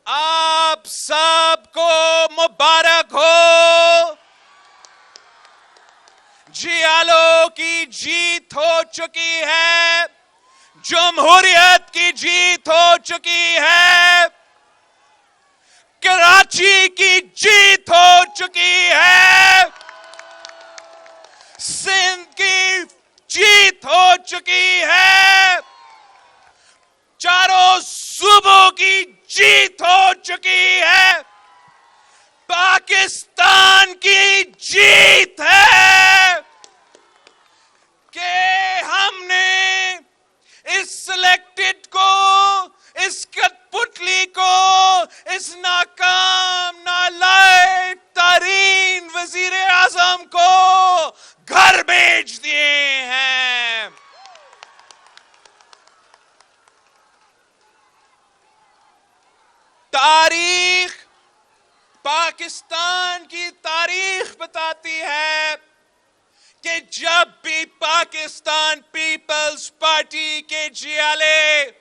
آپ سب کو مبارک ہو. جیالو کی جیت ہو چکی ہے, جمہوریت کی جیت ہو چکی ہے, کراچی کی جیت ہو چکی ہے, سندھ کی جیت ہو چکی ہے, چاروں صوبوں کی جیت ہو چکی ہے, پاکستان کی جیت ہے کہ ہم نے اس سلیکٹڈ کو, اس کٹپٹلی کو, اس ناکام نالائق ترین وزیر اعظم کو گھر بھیج دیے ہیں. تاریخ, پاکستان کی تاریخ بتاتی ہے کہ جب بھی پاکستان پیپلز پارٹی کے جیالے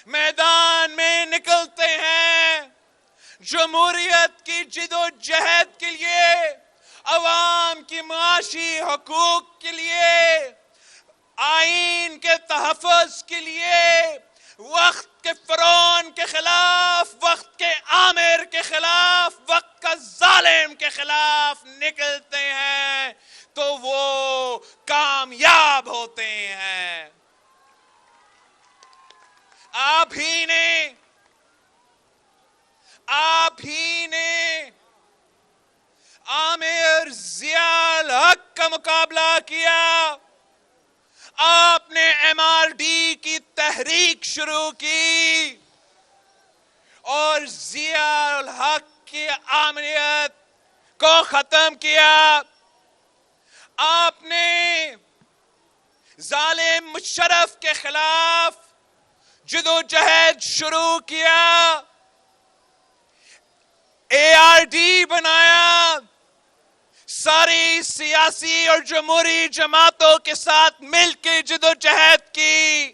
میدان میں نکلتے ہیں, جمہوریت کی جدوجہد کے لیے, عوام کی معاشی حقوق کے لیے, آئین کے تحفظ کے لیے, وقت کے فرعون کے خلاف, وقت کے آمر کے خلاف, وقت کا ظالم کے خلاف نکلتے ہیں تو وہ کامیاب ہوتے ہیں. آپ ہی نے آمر ضیاء الحق کا مقابلہ کیا. آپ نے ایم آر ڈی کی تحریک شروع کی اور ضیاء الحق کی آمریت کو ختم کیا. آپ نے ظالم مشرف کے خلاف جدوجہد شروع کیا, اے آر ڈی بنایا, ساری سیاسی اور جمہوری جماعتوں کے ساتھ مل کے جدوجہد کی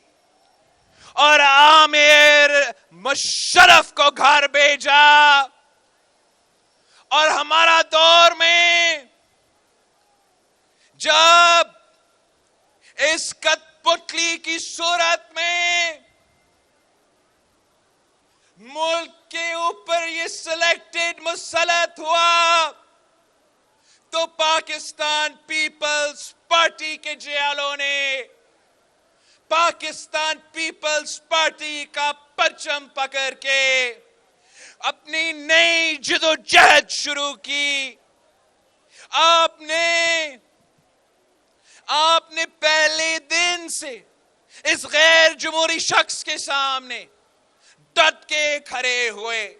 اور آمر مشرف کو گھر بھیجا. اور ہمارا دور میں جب اس کٹپٹلی کی صورت میں ملک کے اوپر یہ سلیکٹڈ مسلط ہوا تو پاکستان پیپلز پارٹی کے جیالوں نے پاکستان پیپلز پارٹی کا پرچم پکڑ کے اپنی نئی جدوجہد شروع کی. آپ نے پہلے دن سے اس غیر جمہوری شخص کے سامنے ڈٹ کے کھڑے ہوئے,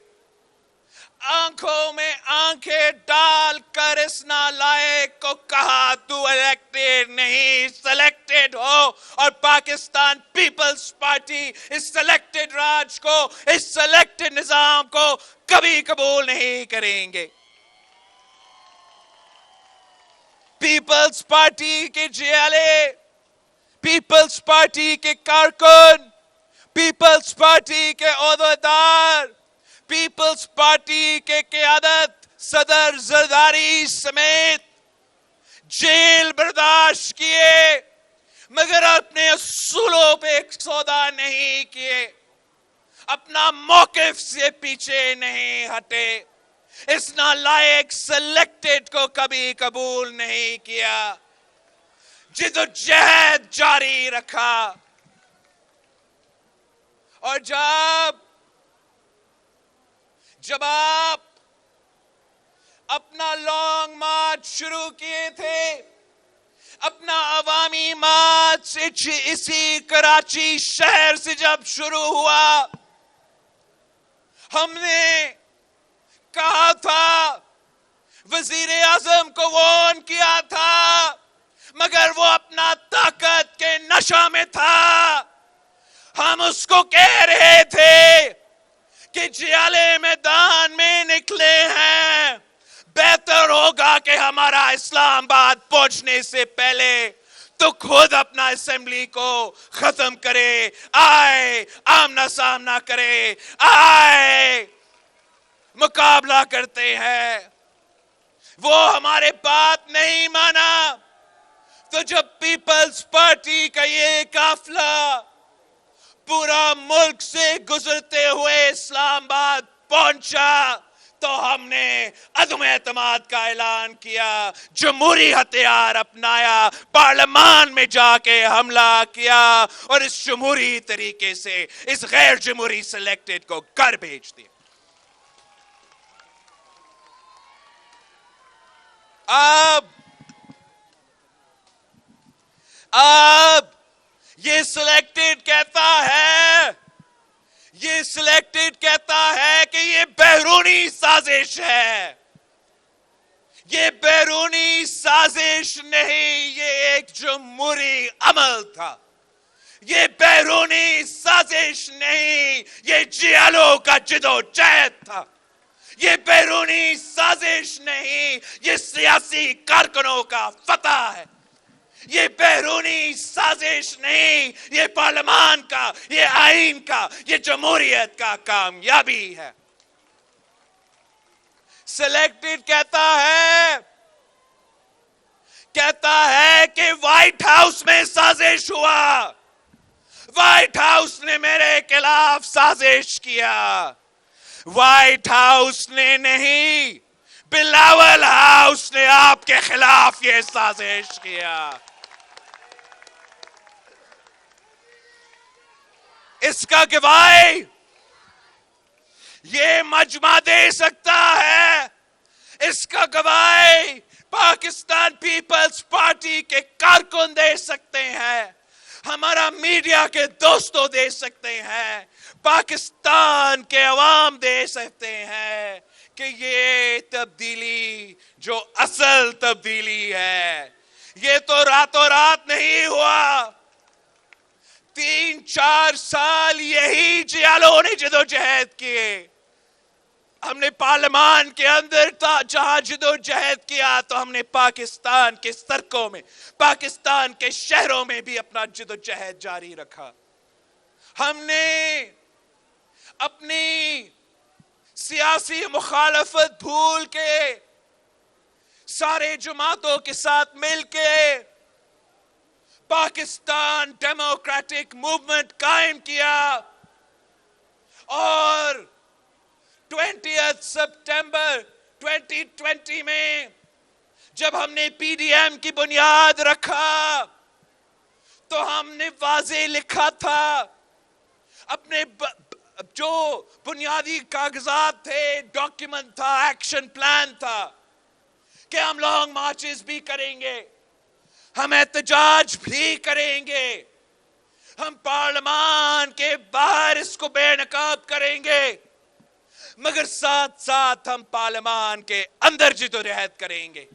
آنکھوں میں آنکھیں ڈال کر اس نالائق کو کہا تو الیکٹڈ نہیں سلیکٹڈ ہو, اور پاکستان پیپلز پارٹی اس سلیکٹڈ راج کو, اس سلیکٹڈ نظام کو کبھی قبول نہیں کریں گے. پیپلز پارٹی کے جیالے, پیپلز پارٹی کے کارکن, پیپلز پارٹی کے عہدیدار, پیپلز پارٹی کے قیادت صدر زرداری سمیت جیل برداشت کیے مگر اپنے اصولوں پہ سودا نہیں کیے, اپنا موقف سے پیچھے نہیں ہٹے, اس نالائق سلیکٹڈ کو کبھی قبول نہیں کیا, جدوجہد جاری رکھا. اور جب آپ اپنا لانگ مارچ شروع کیے تھے, اپنا عوامی مارچ اسی کراچی شہر سے جب شروع ہوا, ہم نے کہا تھا, وزیر اعظم کو وارن کیا تھا مگر وہ اپنا طاقت کے نشہ میں تھا. ہم اس کو کہہ رہے تھے کہ جیالے میدان میں نکلے ہیں, بہتر ہوگا کہ ہمارا اسلام آباد پہنچنے سے پہلے تو خود اپنا اسمبلی کو ختم کرے, آئے آمنا سامنا کرے, آئے مقابلہ کرتے ہیں، وہ ہمارے بات نہیں مانا. تو جب پیپلز پارٹی کا یہ قافلہ پورا ملک سے گزرتے ہوئے اسلام آباد پہنچا تو ہم نے عدم اعتماد کا اعلان کیا، جمہوری ہتھیار اپنایا، پارلیمان میں جا کے حملہ کیا اور اس جمہوری طریقے سے اس غیر جمہوری سلیکٹڈ کو گھر بھیج دیا. اب یہ سلیکٹڈ کہتا ہے کہ یہ بیرونی سازش ہے. یہ بیرونی سازش نہیں، یہ ایک جمہوری عمل تھا. یہ بیرونی سازش نہیں، یہ جیالو کا جدوجہد تھا. یہ بیرونی سازش نہیں، یہ سیاسی کارکنوں کا فتح ہے. یہ بیرونی سازش نہیں، یہ پارلیمان کا، یہ آئین کا، یہ جمہوریت کا کامیابی ہے. سلیکٹڈ کہتا ہے کہ وائٹ ہاؤس میں سازش ہوا، وائٹ ہاؤس نے میرے خلاف سازش کیا. وائٹ ہاؤس نے نہیں، بلاول ہاؤس نے آپ کے خلاف یہ سازش کیا. اس کا گواہی یہ مجمع دے سکتا ہے، اس کا گواہی پاکستان پیپلز پارٹی کے کارکن دے سکتے ہیں، ہمارا میڈیا کے دوستوں دے سکتے ہیں، پاکستان کے عوام دے سکتے ہیں کہ یہ تبدیلی جو اصل تبدیلی ہے، یہ تو راتوں رات نہیں ہوا. 3-4 سال یہی جیالوں نے جدوجہد کیے. ہم نے پارلیمان کے اندر جہاں جدوجہد کیا تو ہم نے پاکستان کے سڑکوں میں، پاکستان کے شہروں میں بھی اپنا جدوجہد جاری رکھا. ہم نے اپنی سیاسی مخالفت بھول کے سارے جماعتوں کے ساتھ مل کے پاکستان ڈیموکریٹک موومنٹ قائم کیا اور 20 سپٹمبر 2020 میں جب ہم نے پی ڈی ایم کی بنیاد رکھا تو ہم نے واضح لکھا تھا اپنے جو بنیادی کاغذات تھے، ڈاکیومنٹ تھا، ایکشن پلان تھا کہ ہم لانگ مارچز بھی کریں گے، ہم احتجاج بھی کریں گے، ہم پارلیمان کے باہر اس کو بے نقاب کریں گے، مگر ساتھ ساتھ ہم پارلیمان کے اندر جدوجہد کریں گے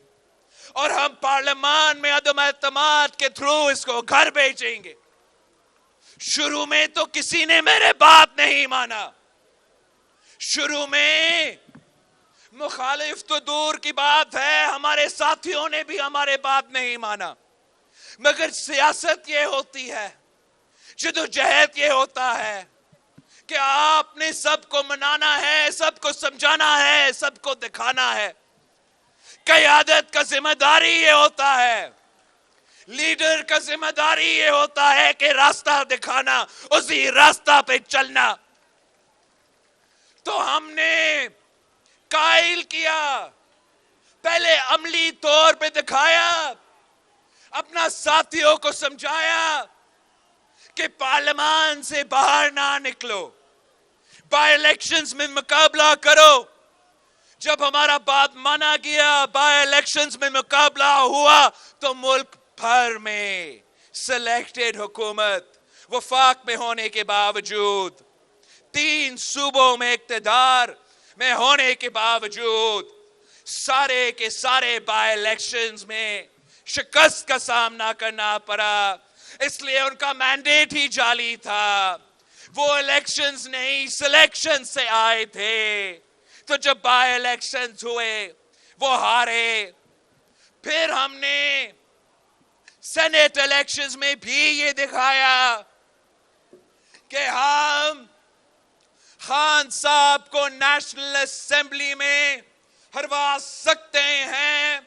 اور ہم پارلیمان میں عدم اعتماد کے تھرو اس کو گھر بھیجیں گے. شروع میں تو کسی نے میرے بات نہیں مانا، شروع میں مخالف تو دور کی بات ہے، ہمارے ساتھیوں نے بھی ہمارے بات نہیں مانا، مگر سیاست یہ ہوتی ہے، جدوجہد یہ ہوتا ہے کہ آپ نے سب کو منانا ہے، سب کو سمجھانا ہے، سب کو دکھانا ہے. قیادت کا ذمہ داری یہ ہوتا ہے، لیڈر کا ذمہ داری یہ ہوتا ہے کہ راستہ دکھانا، اسی راستہ پہ چلنا. تو ہم نے قائل کیا، پہلے عملی طور پہ دکھایا، اپنا ساتھیوں کو سمجھایا کہ پارلیمان سے باہر نہ نکلو، بائی الیکشنز میں مقابلہ کرو. جب ہمارا بات مانا گیا، بائی الیکشنز میں مقابلہ ہوا تو ملک بھر میں سلیکٹڈ حکومت وفاق میں ہونے کے باوجود، 3 صوبوں میں اقتدار میں ہونے کے باوجود سارے کے سارے بائی الیکشنز میں شکست کا سامنا کرنا پڑا. اس لیے ان کا مینڈیٹ ہی جعلی تھا، وہ الیکشنز نہیں سلیکشن سے آئے تھے. تو جب بائی الیکشنز ہوئے وہ ہارے. پھر ہم نے سینٹ الیکشنز میں بھی یہ دکھایا کہ خان صاحب کو نیشنل اسمبلی میں ہروا سکتے ہیں.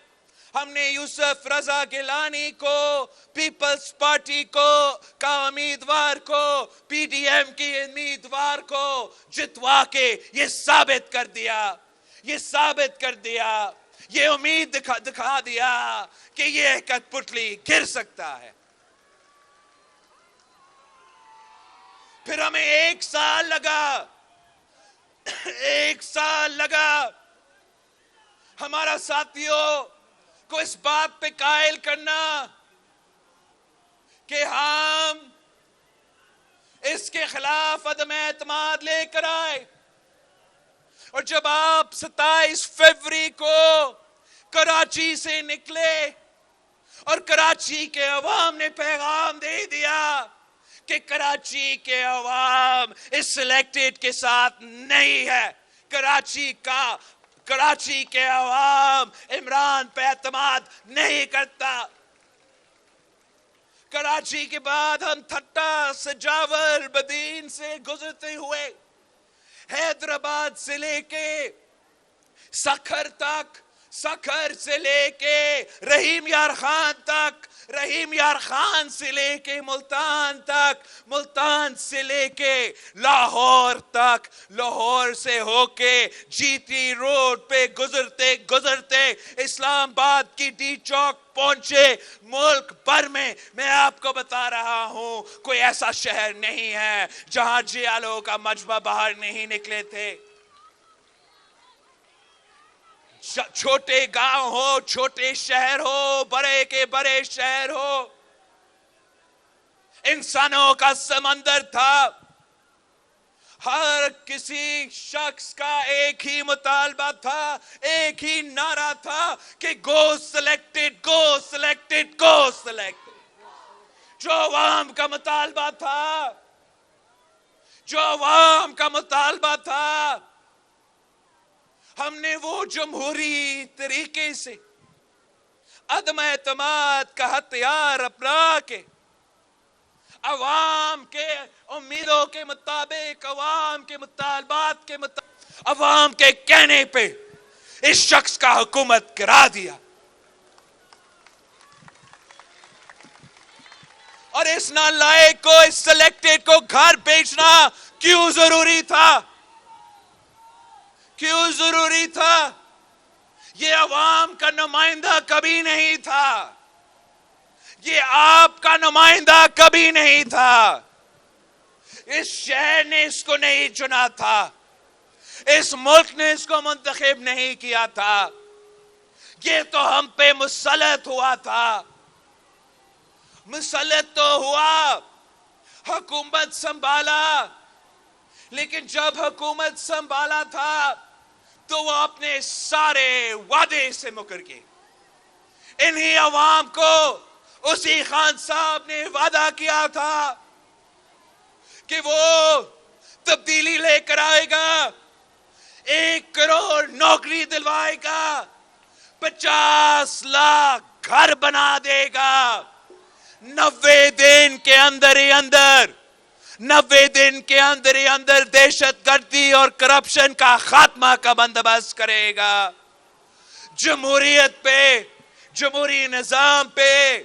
ہم نے یوسف رضا گیلانی کو پیپلز پارٹی کا امیدوار کو پی ڈی ایم کی امیدوار کو جتوا کے یہ ثابت کر دیا, یہ امید دکھا دیا کہ یہ کٹھ پتلی گر سکتا ہے. پھر ہمیں ایک سال لگا ہمارا ساتھیوں کو اس بات پہ قائل کرنا کہ ہم اس کے خلاف عدم اعتماد لے کر آئے. اور جب آپ 27 فروری کو کراچی سے نکلے اور کراچی کے عوام نے پیغام دے دیا کہ کراچی کے عوام اس سلیکٹڈ کے ساتھ نہیں ہے, کراچی کے عوام عمران پہ اعتماد نہیں کرتا. کراچی کے بعد ہم تھٹا سجاول بدین سے گزرتے ہوئے حیدرآباد سے لے کے سکھر تک, سکھر سے لے کے رحیم یار خان تک, رحیم یار خان سے لے کے ملتان تک, ملتان سے لے کے لاہور تک, لاہور سے ہو کے جی ٹی روڈ پہ گزرتے گزرتے اسلام آباد کی ڈی چوک پہنچے. ملک بھر میں آپ کو بتا رہا ہوں کوئی ایسا شہر نہیں ہے جہاں جیالوں کا مجمع باہر نہیں نکلے تھے. چھوٹے گاؤں ہو, چھوٹے شہر ہو, بڑے کے بڑے شہر ہو, انسانوں کا سمندر تھا. ہر کسی شخص کا ایک ہی مطالبہ تھا, ایک ہی نعرہ تھا کہ گو سلیکٹڈ, گو سلیکٹڈ, گو سلیکٹڈ. جو عوام کا مطالبہ تھا, جو عوام کا مطالبہ تھا, ہم نے وہ جمہوری طریقے سے عدم اعتماد کا ہتھیار اپنا کے عوام کے امیدوں کے مطابق, عوام کے مطالبات کے مطابق, عوام کے کہنے پہ اس شخص کا حکومت کرا دیا. اور اس نالائق کو, اس سلیکٹڈ کو گھر بیچنا کیوں ضروری تھا؟ کیوں ضروری تھا؟ یہ عوام کا نمائندہ کبھی نہیں تھا, یہ آپ کا نمائندہ کبھی نہیں تھا. اس شہر نے اس کو نہیں چنا تھا, اس ملک نے اس کو منتخب نہیں کیا تھا. یہ تو ہم پہ مسلط ہوا تھا, مسلط تو ہوا, حکومت سنبھالا. لیکن جب حکومت سنبھالا تھا تو وہ اپنے سارے وعدے سے مکر گئے. انہی عوام کو اسی خان صاحب نے وعدہ کیا تھا کہ وہ تبدیلی لے کر آئے گا, 1 کروڑ نوکری دلوائے گا, 50 لاکھ گھر بنا دے گا, 90 دن کے اندر ہی اندر, 90 دن کے اندر ہی اندر دہشت گردی اور کرپشن کا خاتمہ کا بندوبست کرے گا, جمہوریت پہ, جمہوری نظام پہ,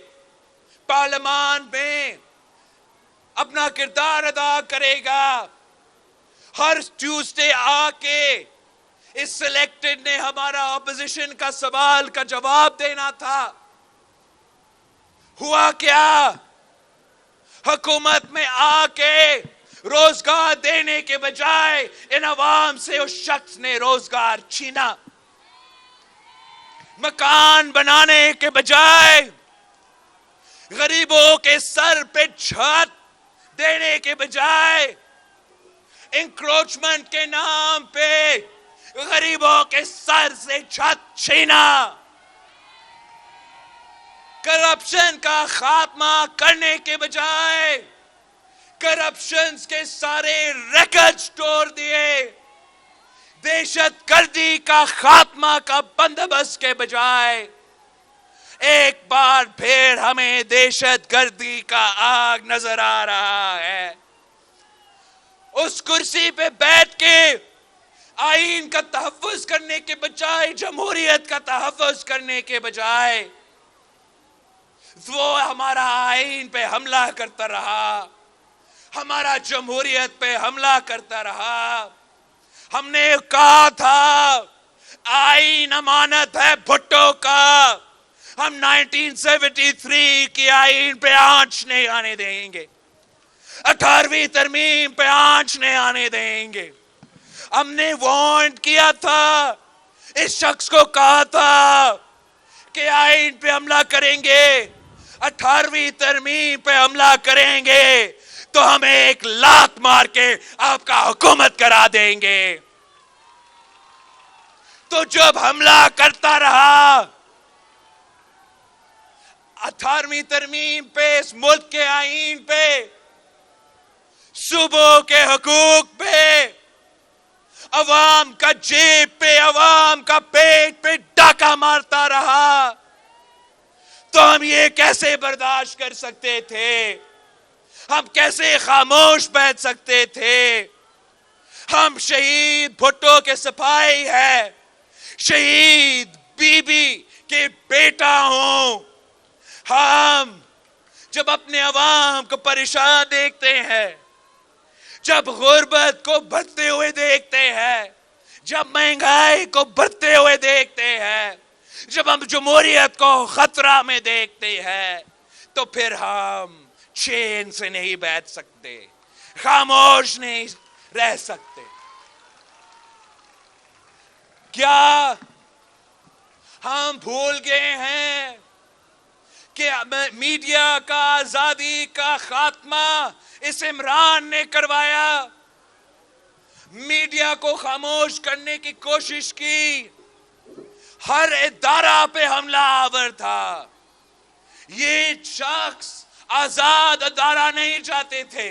پارلیمان میں اپنا کردار ادا کرے گا. ہر ٹیوزڈے آ کے اس سلیکٹڈ نے ہمارا اپوزیشن کا سوال کا جواب دینا تھا. ہوا کیا؟ حکومت میں آ کے روزگار دینے کے بجائے ان عوام سے اس شخص نے روزگار چھینا. مکان بنانے کے بجائے غریبوں کے سر پہ چھت دینے کے بجائے انکروچمنٹ کے نام پہ غریبوں کے سر سے چھت چھینا. کرپشن کا خاتمہ کرنے کے بجائے کرپشن کے سارے ریکارڈز توڑ دیے. دہشت گردی کا خاتمہ کا بندوبست کے بجائے ایک بار پھر ہمیں دہشت گردی کا آگ نظر آ رہا ہے. اس کرسی پہ بیٹھ کے آئین کا تحفظ کرنے کے بجائے، جمہوریت کا تحفظ کرنے کے بجائے وہ ہمارا آئین پہ حملہ کرتا رہا، ہمارا جمہوریت پہ حملہ کرتا رہا۔ ہم نے کہا تھا آئین امانت ہے بھٹو کا، ہم 1973 کی آئین پہ آنچ نہیں آنے دیں گے، 18ویں ترمیم پہ آنچ نہیں آنے دیں گے۔ ہم نے وارنٹ کیا تھا، اس شخص کو کہا تھا کہ آئین پہ حملہ کریں گے، 18ویں ترمیم پہ حملہ کریں گے تو ہم ایک لات مار کے آپ کا حکومت کرا دیں گے۔ تو جب حملہ کرتا رہا 18ویں ترمیم پہ، اس ملک کے آئین پہ، صوبوں کے حقوق پہ، عوام کا جیب پہ، عوام کا پیٹ پہ ڈاکہ مارتا رہا، تو ہم یہ کیسے برداشت کر سکتے تھے؟ ہم کیسے خاموش بیٹھ سکتے تھے؟ ہم شہید بھٹو کے سپاہی ہیں، شہید بی بی کے بیٹا ہوں۔ ہم جب اپنے عوام کو پریشان دیکھتے ہیں، جب غربت کو بڑھتے ہوئے دیکھتے ہیں، جب مہنگائی کو بڑھتے ہوئے دیکھتے ہیں، جب ہم جمہوریت کو خطرہ میں دیکھتے ہیں، تو پھر ہم چین سے نہیں بیٹھ سکتے، خاموش نہیں رہ سکتے۔ کیا ہم بھول گئے ہیں کہ میڈیا کا آزادی کا خاتمہ اس عمران نے کروایا؟ میڈیا کو خاموش کرنے کی کوشش کی، ہر ادارہ پہ حملہ آور تھا۔ یہ شخص آزاد ادارہ نہیں چاہتے تھے،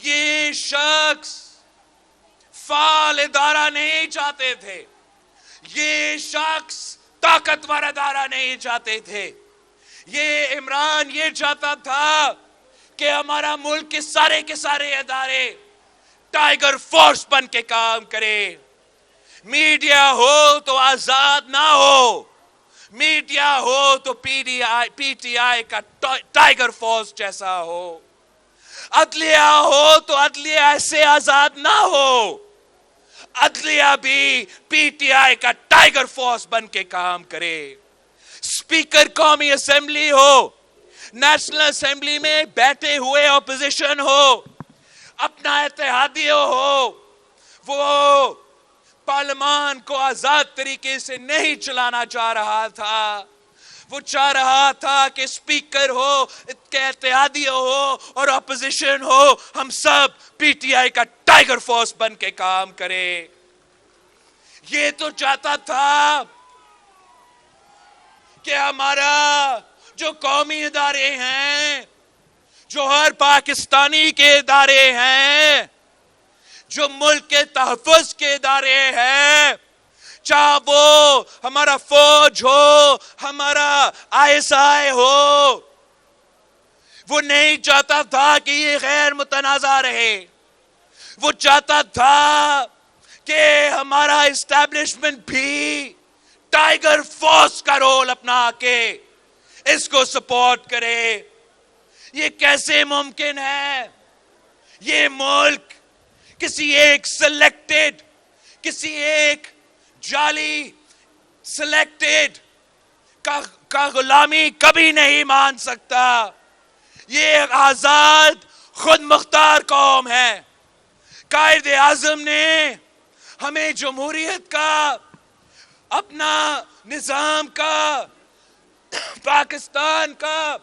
یہ شخص فعال ادارہ نہیں چاہتے تھے، یہ شخص طاقتور ادارہ نہیں چاہتے تھے۔ یہ عمران یہ چاہتا تھا کہ ہمارا ملک کے سارے ادارے ٹائیگر فورس بن کے کام کرے۔ میڈیا ہو تو آزاد نہ ہو، میڈیا ہو تو پی ٹی آئی کا ٹائیگر فورس جیسا ہو، عدلیہ ہو تو عدلیہ ایسے آزاد نہ ہو، عدلیہ بھی پی ٹی آئی کا ٹائیگر فورس بن کے کام کرے۔ اسپیکر قومی اسمبلی ہو، نیشنل اسمبلی میں بیٹھے ہوئے اپوزیشن ہو، اپنا اتحادی ہو، وہ پارلیمان کو آزاد طریقے سے نہیں چلانا چاہ رہا تھا۔ وہ چاہ رہا تھا کہ اسپیکر ہو، کہ اتحادی ہو اور اپوزیشن ہو، ہم سب پی ٹی آئی کا ٹائیگر فورس بن کے کام کرے۔ یہ تو چاہتا تھا کہ ہمارا جو قومی ادارے ہیں، جو ہر پاکستانی کے ادارے ہیں، جو ملک کے تحفظ کے ادارے ہیں، چاہے وہ ہمارا فوج ہو، ہمارا آئی ایس آئی ہو، وہ نہیں چاہتا تھا کہ یہ غیر متنازع رہے۔ وہ چاہتا تھا کہ ہمارا اسٹیبلشمنٹ بھی ٹائیگر فورس کا رول اپنا کے اس کو سپورٹ کرے۔ یہ کیسے ممکن ہے؟ یہ ملک کسی ایک سلیکٹڈ، کسی ایک جعلی سلیکٹڈ کا غلامی کبھی نہیں مان سکتا۔ یہ ایک آزاد خود مختار قوم ہے۔ قائد اعظم نے ہمیں جمہوریت کا، اپنا نظام کا، پاکستان کا،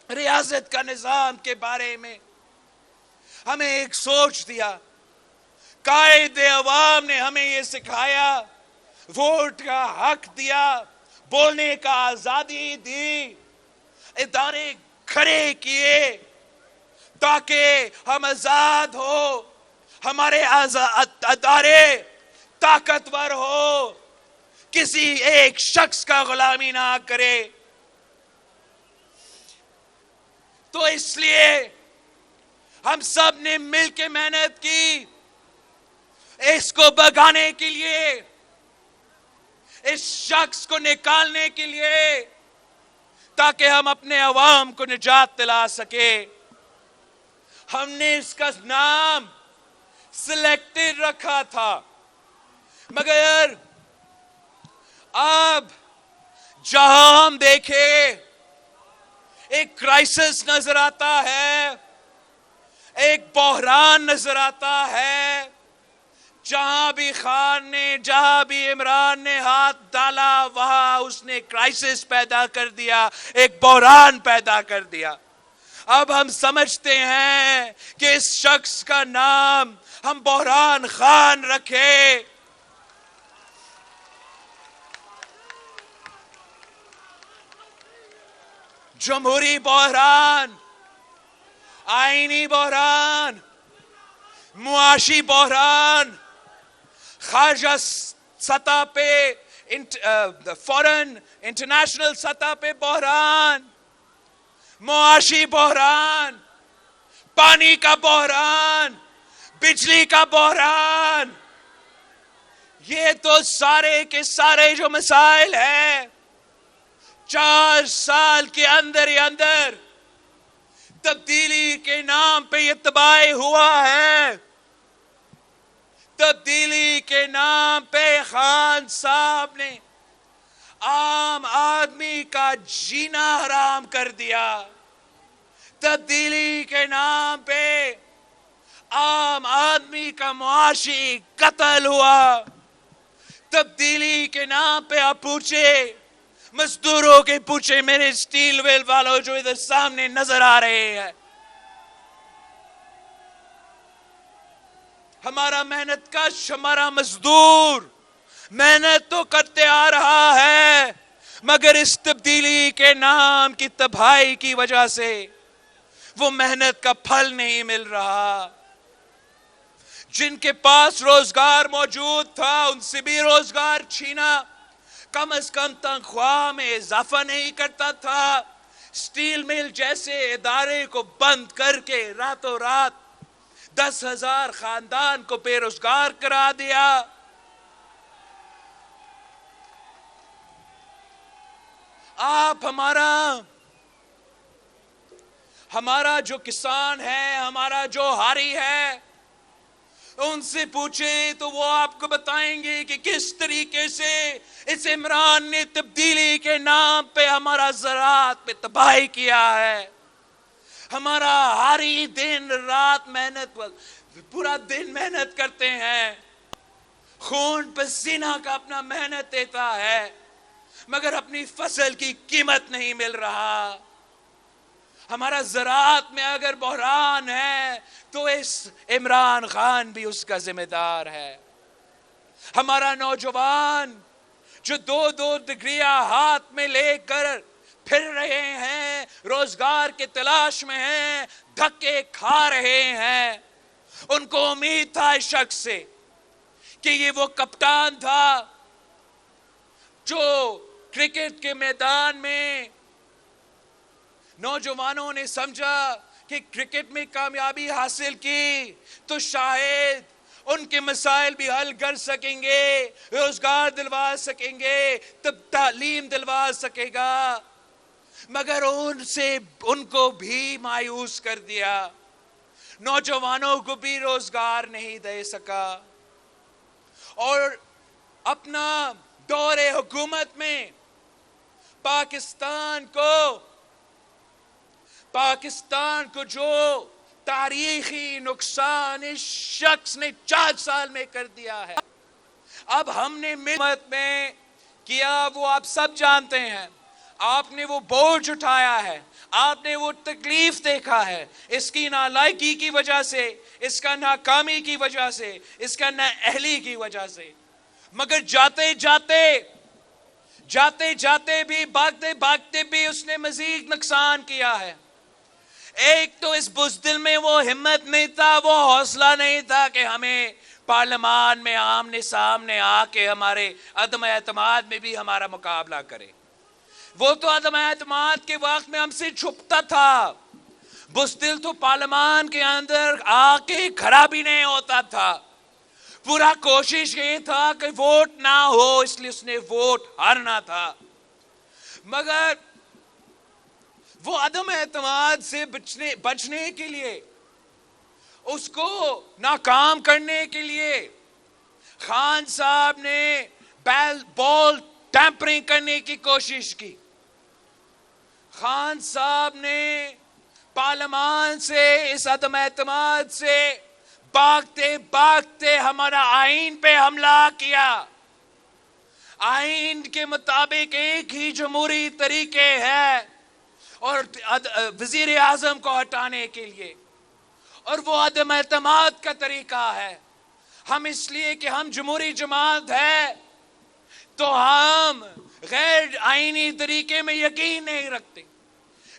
ریاست کا نظام کے بارے میں ہمیں ایک سوچ دیا۔ قائد عوام نے ہمیں یہ سکھایا، ووٹ کا حق دیا، بولنے کا آزادی دی، ادارے کھڑے کیے تاکہ ہم آزاد ہو، ہمارے ادارے طاقتور ہو، کسی ایک شخص کا غلامی نہ کرے۔ تو اس لیے ہم سب نے مل کے محنت کی اس کو بھگانے کے لیے، اس شخص کو نکالنے کے لیے، تاکہ ہم اپنے عوام کو نجات دلا سکے۔ ہم نے اس کا نام سلیکٹڈ رکھا تھا، مگر اب جہاں ہم دیکھیں ایک کرائسس نظر آتا ہے، ایک بحران نظر آتا ہے، جہاں بھی خان نے، جہاں بھی عمران نے ہاتھ ڈالا وہاں اس نے کرائسس پیدا کر دیا، ایک بحران پیدا کر دیا۔ اب ہم سمجھتے ہیں کہ اس شخص کا نام ہم بحران خان رکھے۔ جمہوری بحران، آئینی بحران، معاشی بحران، خارجہ سطح پہ، فورن انٹرنیشنل سطح پہ بحران، معاشی بحران، پانی کا بحران، بجلی کا بحران، یہ تو سارے کے سارے جو مسائل ہیں 4 سال کے اندر ہی اندر تبدیلی کے نام پہ یہ تباہی ہوا ہے۔ تبدیلی کے نام پہ خان صاحب نے عام آدمی کا جینا حرام کر دیا۔ تبدیلی کے نام پہ عام آدمی کا معاشی قتل ہوا۔ تبدیلی کے نام پہ آپ پوچھے مزدوروں کے، پوچھے میرے سٹیل ویل والوں جو ادھر سامنے نظر آ رہے ہیں، ہمارا محنت کش، ہمارا مزدور محنت تو کرتے آ رہا ہے، مگر اس تبدیلی کے نام کی تباہی کی وجہ سے وہ محنت کا پھل نہیں مل رہا۔ جن کے پاس روزگار موجود تھا ان سے بھی روزگار چھینا، کم از کم تنخواہ میں اضافہ نہیں کرتا تھا، سٹیل مل جیسے ادارے کو بند کر کے راتوں رات 10,000 خاندان کو بے روزگار کرا دیا۔ آپ ہمارا جو کسان ہے، ہمارا جو ہاری ہے، ان سے پوچھے تو وہ آپ کو بتائیں گے کہ کس طریقے سے اس عمران نے تبدیلی کے نام پہ ہمارا زراعت پہ تباہی کیا ہے۔ ہمارا ہاری دن رات محنت، پورا دن محنت کرتے ہیں، خون پسینہ کا اپنا محنت دیتا ہے، مگر اپنی فصل کی قیمت نہیں مل رہا۔ ہمارا زراعت میں اگر بحران ہے تو اس عمران خان بھی اس کا ذمہ دار ہے۔ ہمارا نوجوان جو 2 ڈگریاں ہاتھ میں لے کر پھر رہے ہیں، روزگار کے تلاش میں ہیں، دھکے کھا رہے ہیں، ان کو امید تھا اس شخص سے کہ یہ وہ کپتان تھا جو کرکٹ کے میدان میں نوجوانوں نے سمجھا کہ کرکٹ میں کامیابی حاصل کی تو شاید ان کے مسائل بھی حل کر سکیں گے، روزگار دلوا سکیں گے، تب تعلیم دلوا سکے گا، مگر ان کو بھی مایوس کر دیا، نوجوانوں کو بھی روزگار نہیں دے سکا۔ اور اپنا دور حکومت میں پاکستان کو جو تاریخی نقصان اس شخص نے 4 سال میں کر دیا ہے، اب ہم نے حکومت میں کیا وہ آپ سب جانتے ہیں۔ آپ نے وہ بوجھ اٹھایا ہے، آپ نے وہ تکلیف دیکھا ہے، اس کی نالائکی کی وجہ سے، اس کا ناکامی کی وجہ سے، اس کا نااہلی کی وجہ سے، مگر جاتے جاتے بھی، بھاگتے بھی اس نے مزید نقصان کیا ہے۔ ایک تو اس بزدل میں وہ ہمت نہیں تھا، وہ حوصلہ نہیں تھا کہ ہمیں پارلیمان میں آمنے سامنے آ کے ہمارے عدم اعتماد میں بھی ہمارا مقابلہ کرے۔ وہ تو عدم اعتماد کے وقت میں ہم سے چھپتا تھا، بزدل تو پارلیمان کے اندر آ کے کھڑا بھی نہیں ہوتا تھا. پورا کوشش یہ تھا کہ ووٹ نہ ہو، اس لیے اس نے ووٹ ہارنا تھا. مگر وہ عدم اعتماد سے بچنے کے لیے، اس کو ناکام کرنے کے لیے خان صاحب نے بال ٹیمپرنگ کرنے کی کوشش کی. خان صاحب نے پارلیمان سے اس عدم اعتماد سے بھاگتے بھاگتے ہمارا آئین پہ حملہ کیا. آئین کے مطابق ایک ہی جمہوری طریقے ہے اور وزیر اعظم کو ہٹانے کے لیے، اور وہ عدم اعتماد کا طریقہ ہے. ہم اس لیے کہ ہم جمہوری جماعت ہے تو ہم غیر آئینی طریقے میں یقین نہیں رکھتے،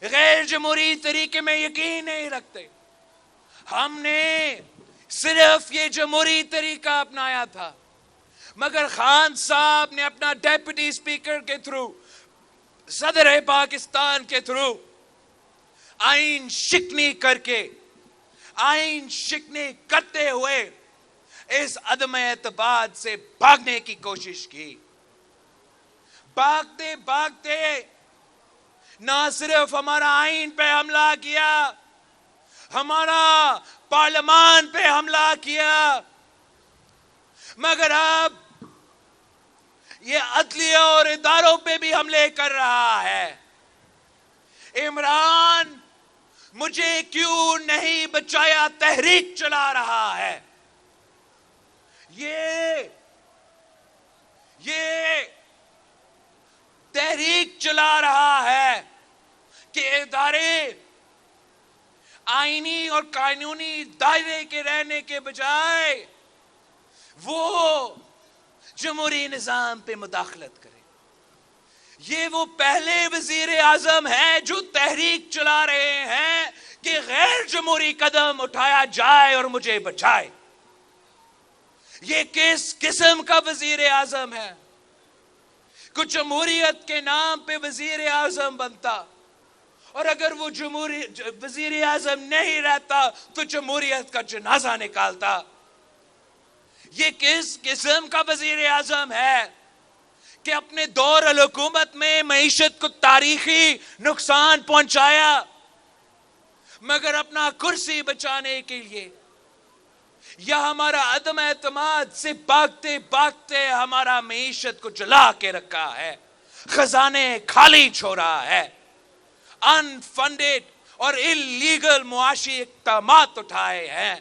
غیر جمہوری طریقے میں یقین نہیں رکھتے. ہم نے صرف یہ جمہوری طریقہ اپنایا تھا، مگر خان صاحب نے اپنا ڈیپٹی اسپیکر کے تھرو، صدر پاکستان کے تھرو آئین شکنی کر کے، آئین شکنی کرتے ہوئے اس عدم اعتماد سے بھاگنے کی کوشش کی. بھاگتے بھاگتے نہ صرف ہمارا آئین پہ حملہ کیا، ہمارا پارلیمان پہ حملہ کیا، مگر اب یہ عدلیہ اور اداروں پہ بھی حملے کر رہا ہے. عمران مجھے کیوں نہیں بچایا تحریک چلا رہا ہے. یہ تحریک چلا رہا ہے کہ ادارے آئینی اور قانونی دائرے کے رہنے کے بجائے وہ جمہوری نظام پہ مداخلت کرے. یہ وہ پہلے وزیر اعظم ہیں جو تحریک چلا رہے ہیں کہ غیر جمہوری قدم اٹھایا جائے اور مجھے بچائے. یہ کس قسم کا وزیر اعظم ہے؟ کچھ جمہوریت کے نام پہ وزیر اعظم بنتا، اور اگر وہ وزیر اعظم نہیں رہتا تو جمہوریت کا جنازہ نکالتا. یہ کس قسم کا وزیر اعظم ہے کہ اپنے دور الحکومت میں معیشت کو تاریخی نقصان پہنچایا، مگر اپنا کرسی بچانے کے لیے یا ہمارا عدم اعتماد سے بھاگتے بھاگتے ہمارا معیشت کو جلا کے رکھا ہے، خزانے خالی چھوڑا ہے، انفنڈڈ اور اللیگل معاشی اقدامات اٹھائے ہیں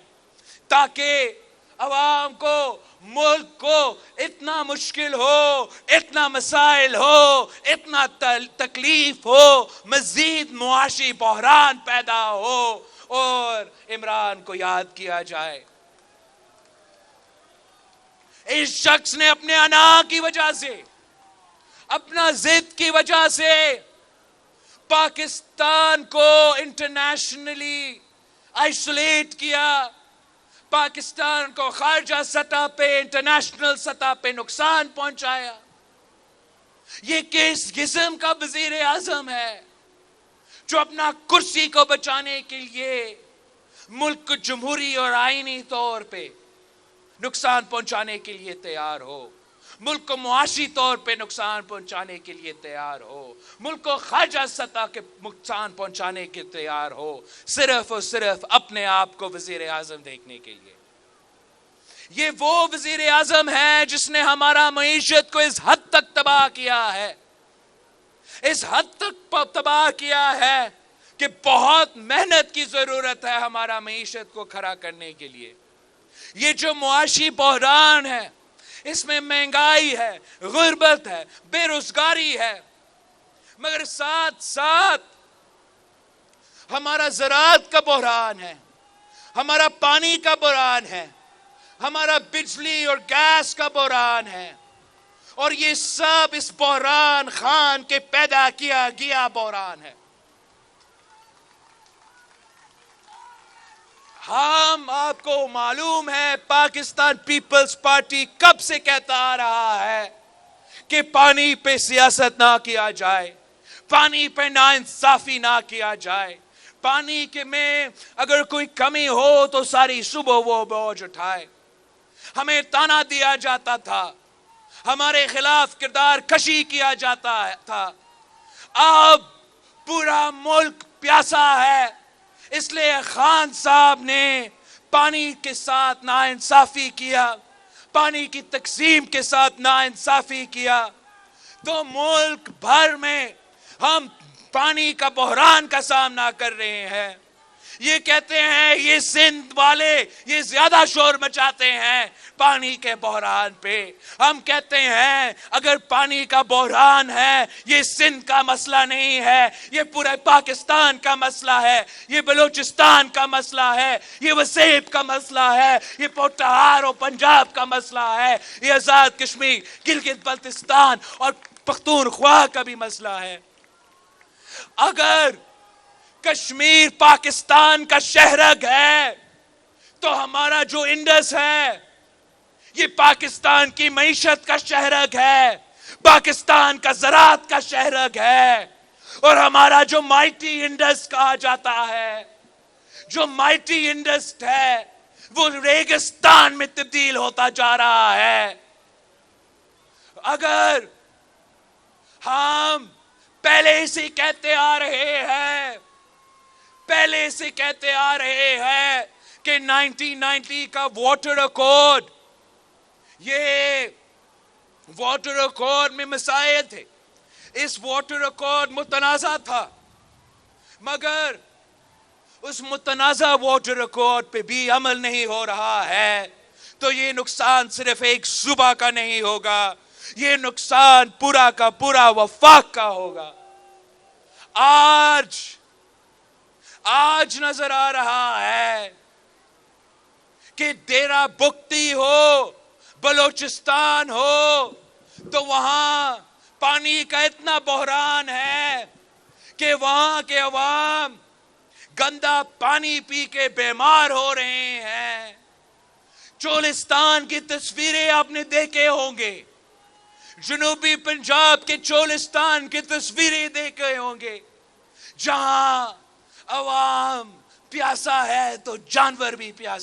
تاکہ عوام کو، ملک کو اتنا مشکل ہو، اتنا مسائل ہو، اتنا تکلیف ہو، مزید معاشی بحران پیدا ہو اور عمران کو یاد کیا جائے. اس شخص نے اپنے انا کی وجہ سے، اپنا ضد کی وجہ سے پاکستان کو انٹرنیشنلی آئسولیٹ کیا، پاکستان کو خارجہ سطح پہ، انٹرنیشنل سطح پہ نقصان پہنچایا. یہ کس قسم کا وزیر اعظم ہے جو اپنا کرسی کو بچانے کے لیے ملک کو جمہوری اور آئینی طور پہ نقصان پہنچانے کے لیے تیار ہو، ملک کو معاشی طور پہ نقصان پہنچانے کے لیے تیار ہو، ملک کو خارجہ سطح کے نقصان پہنچانے کے تیار ہو، صرف اور صرف اپنے آپ کو وزیر اعظم دیکھنے کے لیے. یہ وہ وزیر اعظم ہے جس نے ہمارا معیشت کو اس حد تک تباہ کیا ہے، اس حد تک تباہ کیا ہے کہ بہت محنت کی ضرورت ہے ہمارا معیشت کو کھڑا کرنے کے لیے. یہ جو معاشی بحران ہے، اس میں مہنگائی ہے، غربت ہے، بے روزگاری ہے، مگر ساتھ ساتھ ہمارا زراعت کا بحران ہے، ہمارا پانی کا بحران ہے، ہمارا بجلی اور گیس کا بحران ہے، اور یہ سب اس بحران خان کے پیدا کیا گیا بحران ہے. ہم، آپ کو معلوم ہے، پاکستان پیپلز پارٹی کب سے کہتا آ رہا ہے کہ پانی پہ سیاست نہ کیا جائے، پانی پہ ناانصافی نہ کیا جائے، پانی کے میں اگر کوئی کمی ہو تو ساری صبح وہ بوجھ اٹھائے. ہمیں تانا دیا جاتا تھا, ہمارے خلاف کردار کشی کیا جاتا تھا. اب پورا ملک پیاسا ہے, اس لیے خان صاحب نے پانی کے ساتھ ناانصافی کیا, پانی کی تقسیم کے ساتھ ناانصافی کیا, تو ملک بھر میں ہم پانی کا بحران کا سامنا کر رہے ہیں. یہ کہتے ہیں یہ سندھ والے یہ زیادہ شور مچاتے ہیں پانی کے بحران پہ. ہم کہتے ہیں اگر پانی کا بحران ہے یہ سندھ کا مسئلہ نہیں ہے, یہ پورے پاکستان کا مسئلہ ہے, یہ بلوچستان کا مسئلہ ہے, یہ وسیب کا مسئلہ ہے, یہ پوٹہار اور پنجاب کا مسئلہ ہے, یہ آزاد کشمیر, گلگت بلتستان اور پختونخوا کا بھی مسئلہ ہے. اگر کشمیر پاکستان کا شہرگ ہے تو ہمارا جو انڈس ہے یہ پاکستان کی معیشت کا شہرگ ہے, پاکستان کا زراعت کا شہرگ ہے. اور ہمارا جو مائٹی انڈس کہا جاتا ہے, جو مائٹی انڈس ہے وہ ریگستان میں تبدیل ہوتا جا رہا ہے. اگر ہم پہلے سے کہتے آ رہے ہیں, پہلے سے کہتے آ رہے ہیں کہ 1990 کا واٹر ایکارڈ, یہ واٹر ایکارڈ میں مسائل تھے, اس واٹر ایکارڈ متنازع تھا, مگر اس متنازع واٹر ایکارڈ پہ بھی عمل نہیں ہو رہا ہے, تو یہ نقصان صرف ایک صوبہ کا نہیں ہوگا, یہ نقصان پورا کا پورا وفاق کا ہوگا. آج نظر آ رہا ہے کہ ڈیرہ بگٹی ہو, بلوچستان ہو, تو وہاں پانی کا اتنا بحران ہے کہ وہاں کے عوام گندا پانی پی کے بیمار ہو رہے ہیں. چولستان کی تصویریں آپ نے دیکھے ہوں گے, جنوبی پنجاب کے چولستان کی تصویریں دیکھے ہوں گے, جہاں عوام پیاسا ہے تو جانور بھی پیاسا